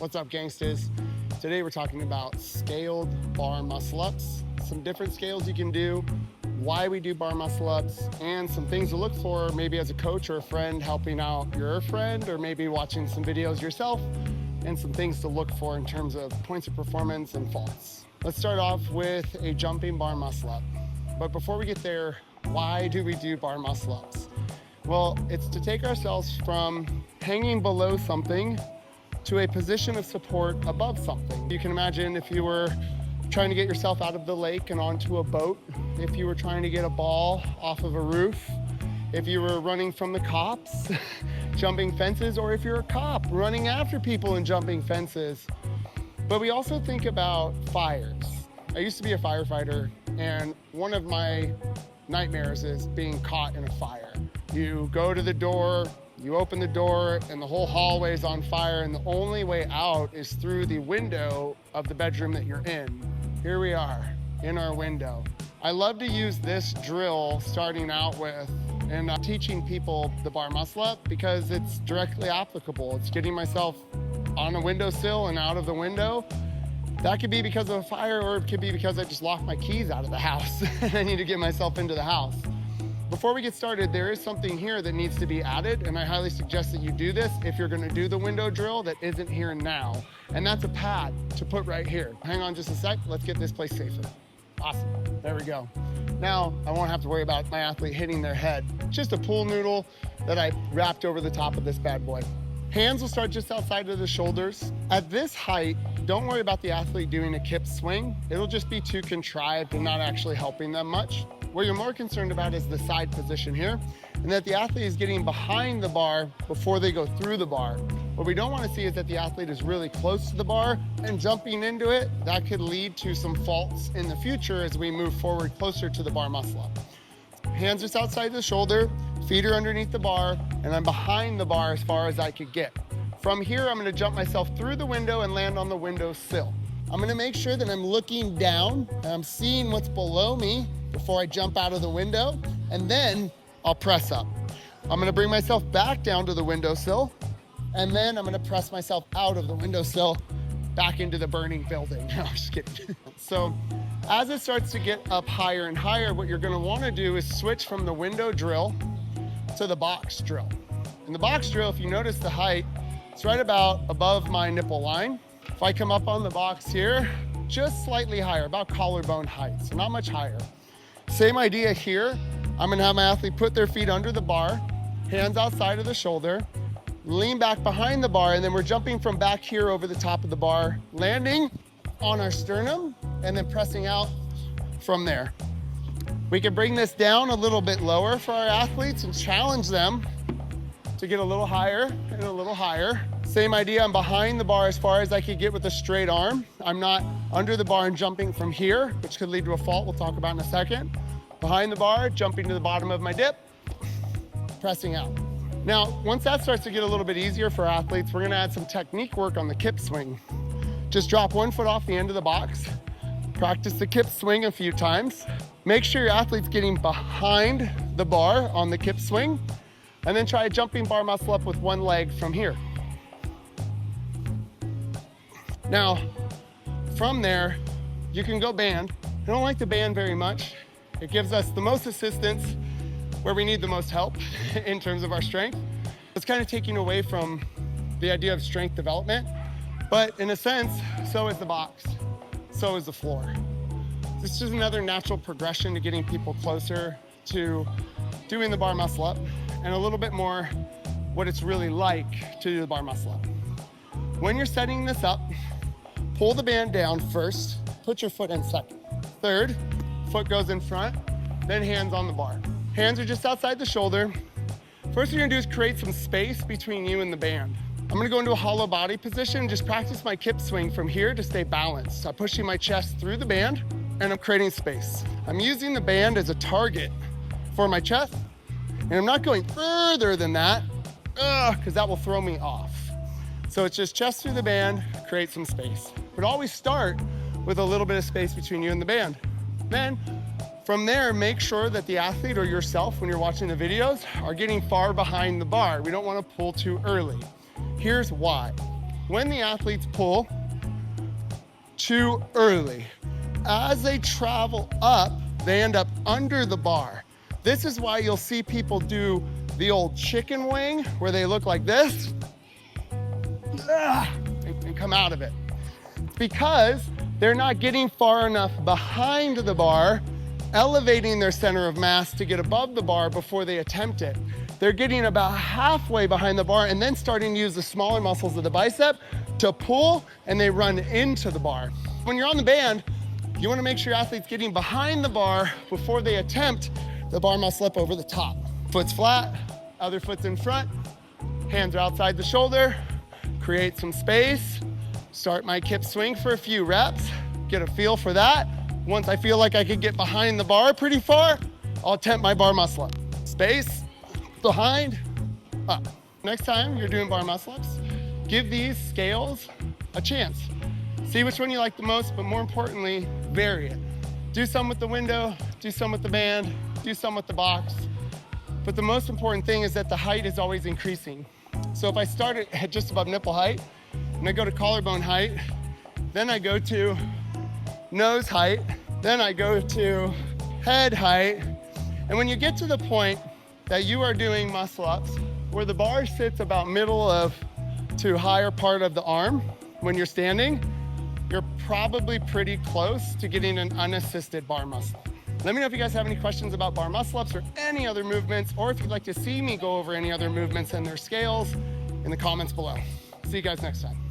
What's up, gangsters? Today we're talking about scaled bar muscle-ups, some different scales you can do, why we do bar muscle-ups, and some things to look for maybe as a coach or a friend helping out your friend, or maybe watching some videos yourself, and some things to look for in terms of points of performance and faults. Let's start off with a jumping bar muscle-up. But before we get there, why do we do bar muscle-ups? Well, it's to take ourselves from hanging below something to a position of support above something. You can imagine if you were trying to get yourself out of the lake and onto a boat, if you were trying to get a ball off of a roof, if you were running from the cops, jumping fences, or if you're a cop running after people and jumping fences. But we also think about fires. I used to be a firefighter, and one of my nightmares is being caught in a fire. You go to the door, you open the door, and the whole hallway is on fire, and the only way out is through the window of the bedroom that you're in. Here we are, in our window. I love to use this drill starting out with and teaching people the bar muscle up because it's directly applicable. It's getting myself on a windowsill and out of the window. That could be because of a fire, or it could be because I just locked my keys out of the house and I need to get myself into the house. Before we get started, there is something here that needs to be added, and I highly suggest that you do this if you're gonna do the window drill that isn't here and now. And that's a pad to put right here. Hang on just a sec, let's get this place safer. Awesome, there we go. Now, I won't have to worry about my athlete hitting their head. Just a pool noodle that I wrapped over the top of this bad boy. Hands will start just outside of the shoulders. At this height, don't worry about the athlete doing a kip swing. It'll just be too contrived and not actually helping them much. What you're more concerned about is the side position here, and that the athlete is getting behind the bar before they go through the bar. What we don't want to see is that the athlete is really close to the bar and jumping into it. That could lead to some faults in the future as we move forward closer to the bar muscle up. Hands just outside the shoulder, feet are underneath the bar, and I'm behind the bar as far as I could get. From here, I'm gonna jump myself through the window and land on the window sill. I'm gonna make sure that I'm looking down and I'm seeing what's below me before I jump out of the window, and then I'll press up. I'm gonna bring myself back down to the windowsill, and then I'm gonna press myself out of the windowsill back into the burning building. No, I'm just kidding. So as it starts to get up higher and higher, what you're gonna wanna do is switch from the window drill to the box drill. In the box drill, if you notice the height, it's right about above my nipple line. If I come up on the box here, just slightly higher, about collarbone height, so not much higher. Same idea here. I'm gonna have my athlete put their feet under the bar, hands outside of the shoulder, lean back behind the bar, and then we're jumping from back here over the top of the bar, landing on our sternum, and then pressing out from there. We can bring this down a little bit lower for our athletes and challenge them to get a little higher and a little higher. Same idea, I'm behind the bar as far as I could get with a straight arm. I'm not under the bar and jumping from here, which could lead to a fault we'll talk about in a second. Behind the bar, jumping to the bottom of my dip, pressing out. Now, once that starts to get a little bit easier for athletes, we're gonna add some technique work on the kip swing. Just drop one foot off the end of the box, practice the kip swing a few times. Make sure your athlete's getting behind the bar on the kip swing, and then try a jumping bar muscle up with one leg from here. Now, from there, you can go band. I don't like the band very much. It gives us the most assistance where we need the most help in terms of our strength. It's kind of taking away from the idea of strength development, but in a sense, so is the box, so is the floor. This is another natural progression to getting people closer to doing the bar muscle up, and a little bit more what it's really like to do the bar muscle up. When you're setting this up, pull the band down first, put your foot in second. Third, foot goes in front, then hands on the bar. Hands are just outside the shoulder. First thing you're gonna do is create some space between you and the band. I'm gonna go into a hollow body position and just practice my kip swing from here to stay balanced. I'm pushing my chest through the band and I'm creating space. I'm using the band as a target for my chest, and I'm not going further than that, because that will throw me off. So it's just chest through the band, create some space. But always start with a little bit of space between you and the band. Then from there, make sure that the athlete or yourself, when you're watching the videos, are getting far behind the bar. We don't want to pull too early. Here's why. when the athletes pull too early. As they travel up, they end up under the bar. This is why you'll see people do the old chicken wing where they look like this and come out of it. It's because they're not getting far enough behind the bar, elevating their center of mass to get above the bar before they attempt it. They're getting about halfway behind the bar and then starting to use the smaller muscles of the bicep to pull, and they run into the bar. When you're on the band, you want to make sure your athlete's getting behind the bar before they attempt the bar muscle up over the top. Foot's flat, other foot's in front, hands are outside the shoulder, create some space, start my kip swing for a few reps, get a feel for that. Once I feel like I could get behind the bar pretty far, I'll attempt my bar muscle up. Space, behind, up. Next time you're doing bar muscle ups, give these scales a chance. See which one you like the most, but more importantly, vary it. Do some with the window, do some with the band, do some with the box. But the most important thing is that the height is always increasing. So if I start at just above nipple height, and I go to collarbone height, then I go to nose height, then I go to head height. And when you get to the point that you are doing muscle ups where the bar sits about middle of to higher part of the arm when you're standing, you're probably pretty close to getting an unassisted bar muscle. Let me know if you guys have any questions about bar muscle ups or any other movements, or if you'd like to see me go over any other movements and their scales in the comments below. See you guys next time.